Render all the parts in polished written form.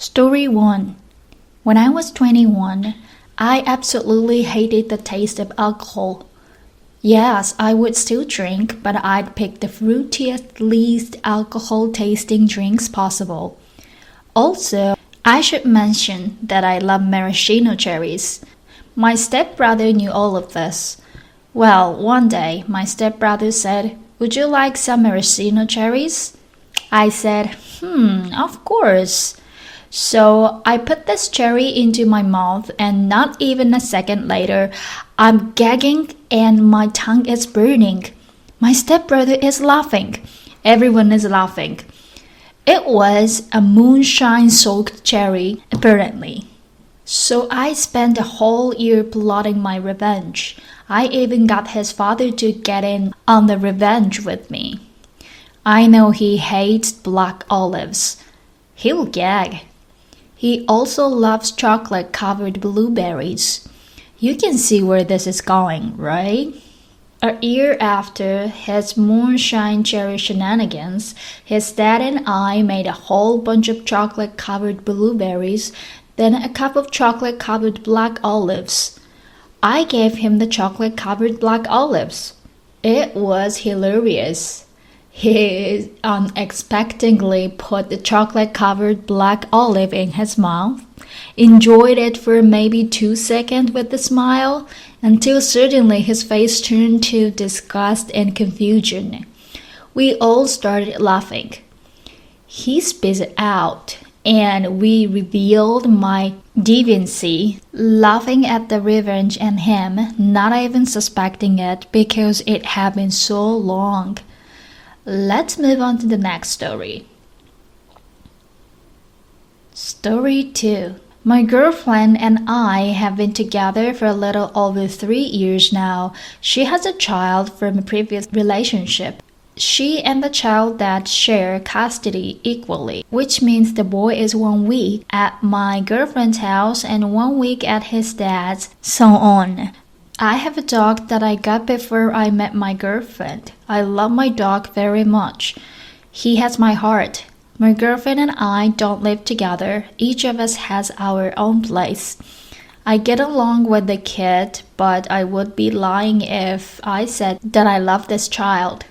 Story 1. When I was 21, I absolutely hated the taste of alcohol. Yes, I would still drink, but I'd pick the fruitiest, least alcohol-tasting drinks possible. Also, I should mention that I love maraschino cherries. My stepbrother knew all of this. Well, one day, my stepbrother said, "Would you like some maraschino cherries?" I said, of course. So I put this cherry into my mouth, and not even a second later, I'm gagging and my tongue is burning. My stepbrother is laughing. Everyone is laughing. It was a moonshine-soaked cherry, apparently. So I spent a whole year plotting my revenge. I even got his father to get in on the revenge with me. I know he hates black olives. He'll gag. He also loves chocolate-covered blueberries. You can see where this is going, right? A year after his moonshine cherry shenanigans, his dad and I made a whole bunch of chocolate-covered blueberries, then a cup of chocolate-covered black olives. I gave him the chocolate-covered black olives. It was hilarious. He unexpectedly put the chocolate-covered black olive in his mouth, enjoyed it for maybe 2 seconds with a smile, until suddenly his face turned to disgust and confusion. We all started laughing. He spit it out, and we revealed my deviancy, laughing at the revenge and him, not even suspecting it because it had been so long. Let's move on to the next story. Story 2. My girlfriend and I have been together for a little over 3 years now. She has a child from a previous relationship. She and the child that share custody equally, which means the boy is 1 week at my girlfriend's house and 1 week at his dad's, so on. I have a dog that I got before I met my girlfriend. I love my dog very much. He has my heart. My girlfriend and I don't live together. Each of us has our own place. I get along with the kid, but I would be lying if I said that I love this child.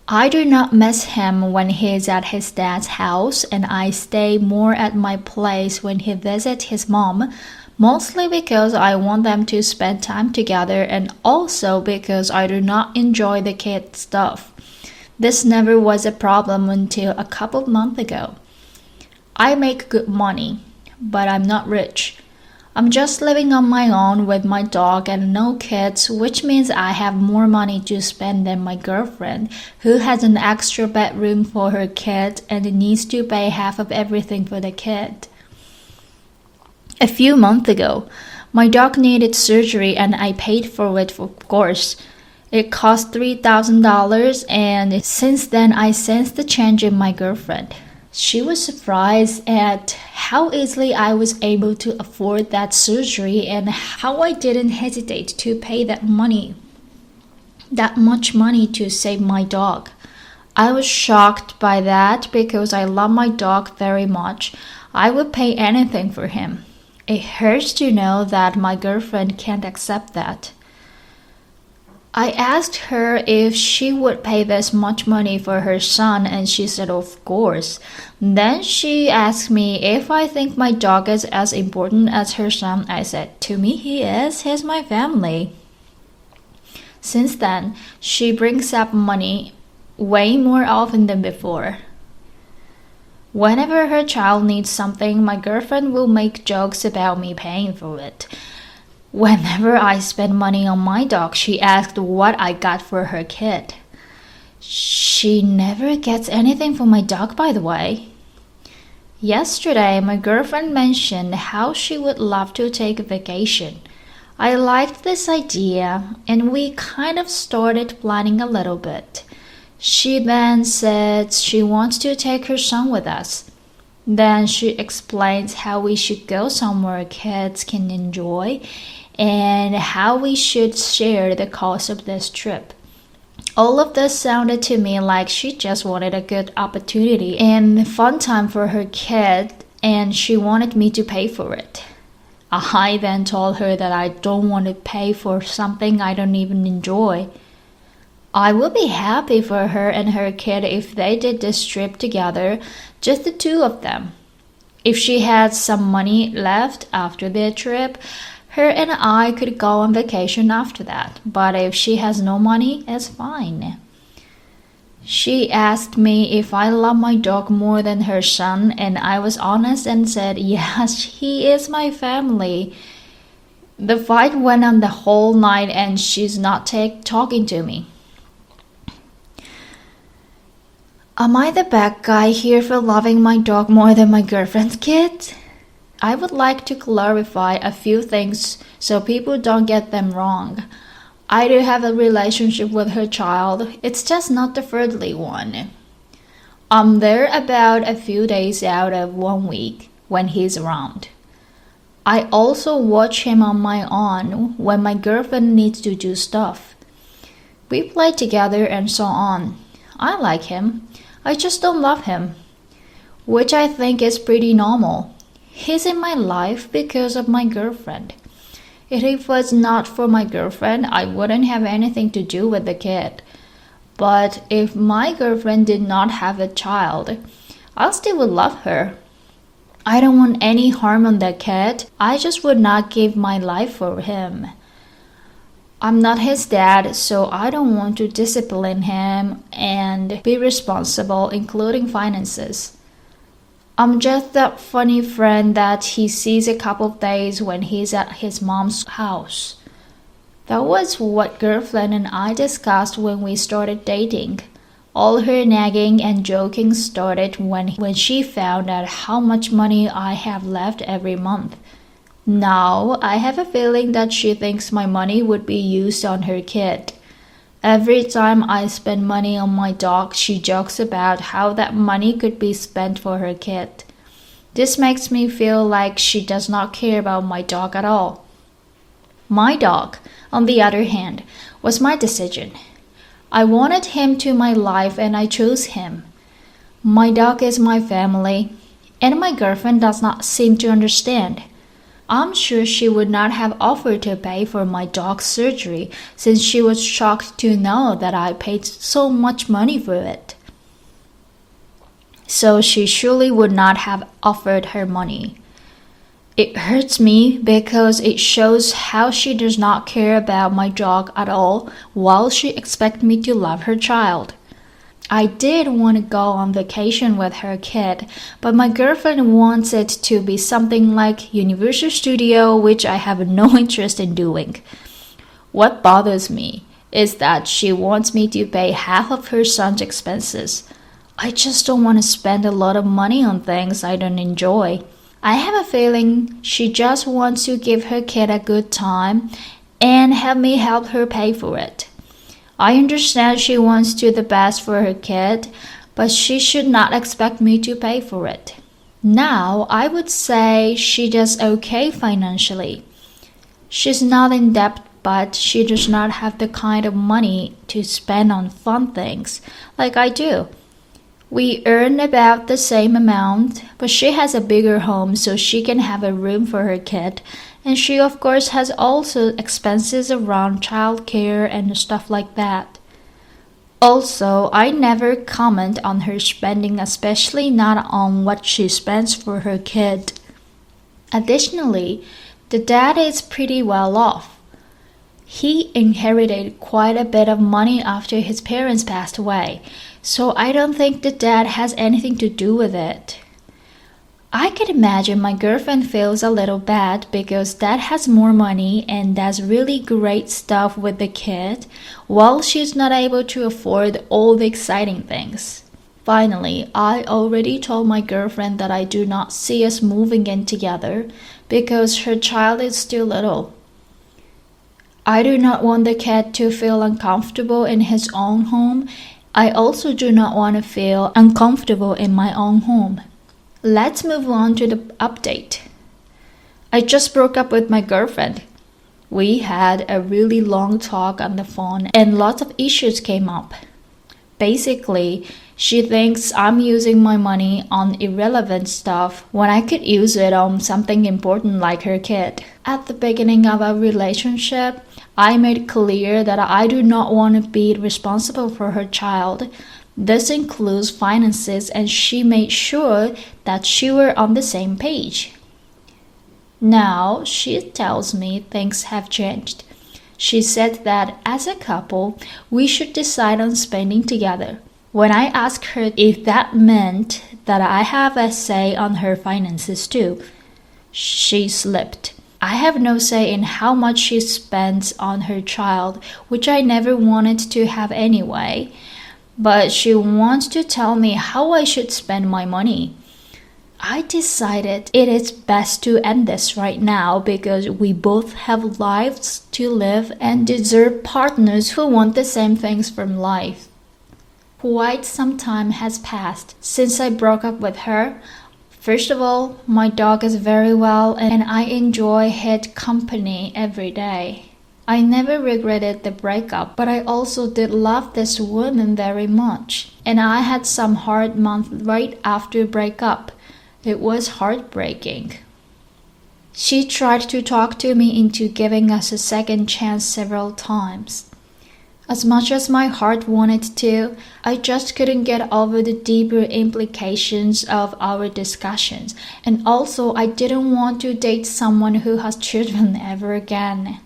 I do not miss him when he is at his dad's house, and I stay more at my place when he visits his mom, mostly because I want them to spend time together and also because I do not enjoy the kid stuff. This never was a problem until a couple months ago. I make good money, but I'm not rich. I'm just living on my own with my dog and no kids, which means I have more money to spend than my girlfriend, who has an extra bedroom for her kid and needs to pay half of everything for the kid. A few months ago, my dog needed surgery and I paid for it, of course. It cost $3,000 and since then I sensed the change in my girlfriend. She was surprised at how easily I was able to afford that surgery and how I didn't hesitate to pay that much money to save my dog. I was shocked by that because I love my dog very much. I would pay anything for him. It hurts to know that my girlfriend can't accept that. I asked her if she would pay this much money for her son and she said of course. Then she asked me if I think my dog is as important as her son. I said, to me he is, he's my family. Since then, she brings up money way more often than before. Whenever her child needs something, my girlfriend will make jokes about me paying for it. Whenever I spend money on my dog, she asked what I got for her kid. She never gets anything for my dog, by the way. Yesterday, my girlfriend mentioned how she would love to take a vacation. I liked this idea, and we kind of started planning a little bit. She then said she wants to take her son with us. Then she explains how we should go somewhere kids can enjoy and how we should share the cost of this trip. All of this sounded to me like she just wanted a good opportunity and fun time for her kid and she wanted me to pay for it. I then told her that I don't want to pay for something I don't even enjoy. I would be happy for her and her kid if they did this trip together, just the two of them. If she had some money left after their trip, her and I could go on vacation after that. But if she has no money, it's fine. She asked me if I love my dog more than her son, and I was honest and said, yes, he is my family. The fight went on the whole night and she's not talking to me. Am I the bad guy here for loving my dog more than my girlfriend's kids? I would like to clarify a few things so people don't get them wrong. I do have a relationship with her child, it's just not the friendly one. I'm there about a few days out of 1 week when he's around. I also watch him on my own when my girlfriend needs to do stuff. We play together and so on. I like him. I just don't love him, which I think is pretty normal. He's in my life because of my girlfriend. If it was not for my girlfriend, I wouldn't have anything to do with the kid. But if my girlfriend did not have a child, I still would love her. I don't want any harm on that kid. I just would not give my life for him. I'm not his dad, so I don't want to discipline him and be responsible, including finances. I'm just that funny friend that he sees a couple of days when he's at his mom's house. That was what girlfriend and I discussed when we started dating. All her nagging and joking started when she found out how much money I have left every month. Now, I have a feeling that she thinks my money would be used on her kid. Every time I spend money on my dog, she jokes about how that money could be spent for her kid. This makes me feel like she does not care about my dog at all. My dog, on the other hand, was my decision. I wanted him to my life and I chose him. My dog is my family, and my girlfriend does not seem to understand. I'm sure she would not have offered to pay for my dog's surgery since she was shocked to know that I paid so much money for it. So she surely would not have offered her money. It hurts me because it shows how she does not care about my dog at all while she expects me to love her child. I did want to go on vacation with her kid, but my girlfriend wants it to be something like Universal Studio, which I have no interest in doing. What bothers me is that she wants me to pay half of her son's expenses. I just don't want to spend a lot of money on things I don't enjoy. I have a feeling she just wants to give her kid a good time and have me help her pay for it. I understand she wants to do the best for her kid, but she should not expect me to pay for it. Now, I would say she does okay financially. She's not in debt, but she does not have the kind of money to spend on fun things like I do. We earn about the same amount, but she has a bigger home so she can have a room for her kid. And she of course has also expenses around childcare and stuff like that. Also, I never comment on her spending, especially not on what she spends for her kid. Additionally, the dad is pretty well off. He inherited quite a bit of money after his parents passed away, so I don't think the dad has anything to do with it. I can imagine my girlfriend feels a little bad because dad has more money and does really great stuff with the kid, while she's not able to afford all the exciting things. Finally, I already told my girlfriend that I do not see us moving in together because her child is still little. I do not want the kid to feel uncomfortable in his own home. I also do not want to feel uncomfortable in my own home. Let's move on to the update. I just broke up with my girlfriend. We had a really long talk on the phone and lots of issues came up. Basically, She thinks I'm using my money on irrelevant stuff when I could use it on something important like her kid. At the beginning of our relationship, I made clear that I do not want to be responsible for her child. This includes finances, and she made sure that she were on the same page. Now, she tells me things have changed. She said that as a couple, we should decide on spending together. When I asked her if that meant that I have a say on her finances too, she slipped. I have no say in how much she spends on her child, which I never wanted to have anyway. But she wants to tell me how I should spend my money. I decided it is best to end this right now because we both have lives to live and deserve partners who want the same things from life. Quite some time has passed since I broke up with her. First of all, my dog is very well and I enjoy his company every day. I never regretted the breakup, but I also did love this woman very much. And I had some hard months right after breakup. It was heartbreaking. She tried to talk to me into giving us a second chance several times. As much as my heart wanted to, I just couldn't get over the deeper implications of our discussions. And also, I didn't want to date someone who has children ever again.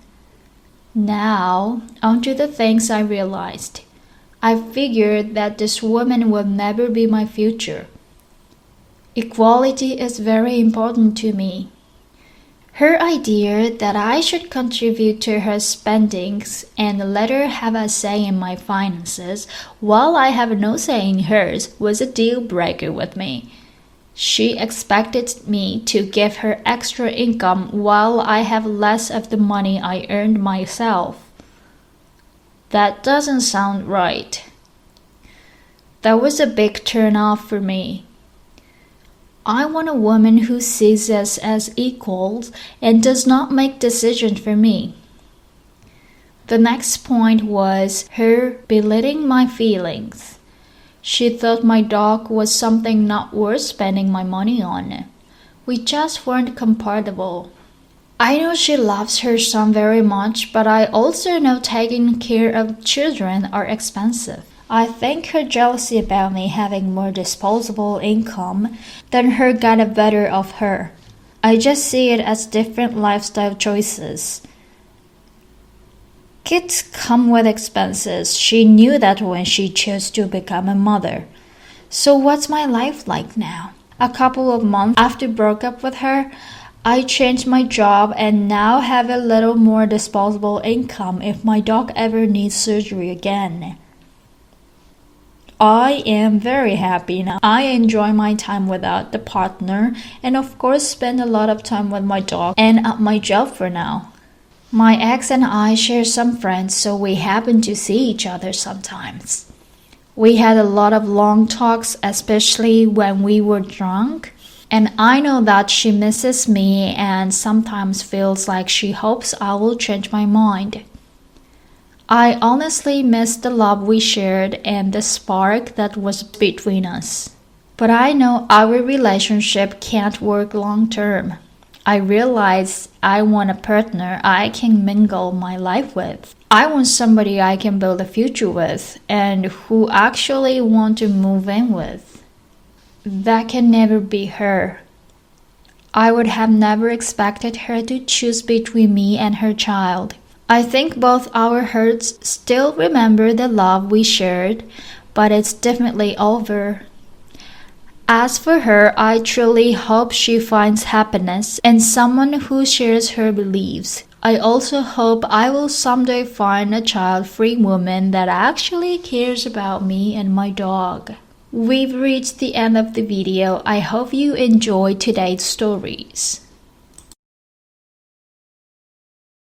Now, onto the things I realized. I figured that this woman will never be my future. Equality is very important to me. Her idea that I should contribute to her spendings and let her have a say in my finances while I have no say in hers was a deal breaker with me. She expected me to give her extra income while I have less of the money I earned myself. That doesn't sound right. That was a big turn-off for me. I want a woman who sees us as equals and does not make decisions for me. The next point was her belittling my feelings. She thought my dog was something not worth spending my money on. We just weren't compatible. I know she loves her son very much, but I also know taking care of children are expensive. I think her jealousy about me having more disposable income than her got the better of her. I just see it as different lifestyle choices. Kids come with expenses. She knew that when she chose to become a mother. So what's my life like now? A couple of months after broke up with her, I changed my job and now have a little more disposable income if my dog ever needs surgery again. I am very happy now. I enjoy my time without the partner and of course spend a lot of time with my dog and at my job for now. My ex and I share some friends, so we happen to see each other sometimes. We had a lot of long talks, especially when we were drunk, and I know that she misses me and sometimes feels like she hopes I will change my mind. I honestly miss the love we shared and the spark that was between us. But I know our relationship can't work long term. I realize I want a partner I can mingle my life with. I want somebody I can build a future with and who actually want to move in with. That can never be her. I would have never expected her to choose between me and her child. I think both our hearts still remember the love we shared, but it's definitely over. As for her, I truly hope she finds happiness in someone who shares her beliefs. I also hope I will someday find a child-free woman that actually cares about me and my dog. We've reached the end of the video. I hope you enjoyed today's stories.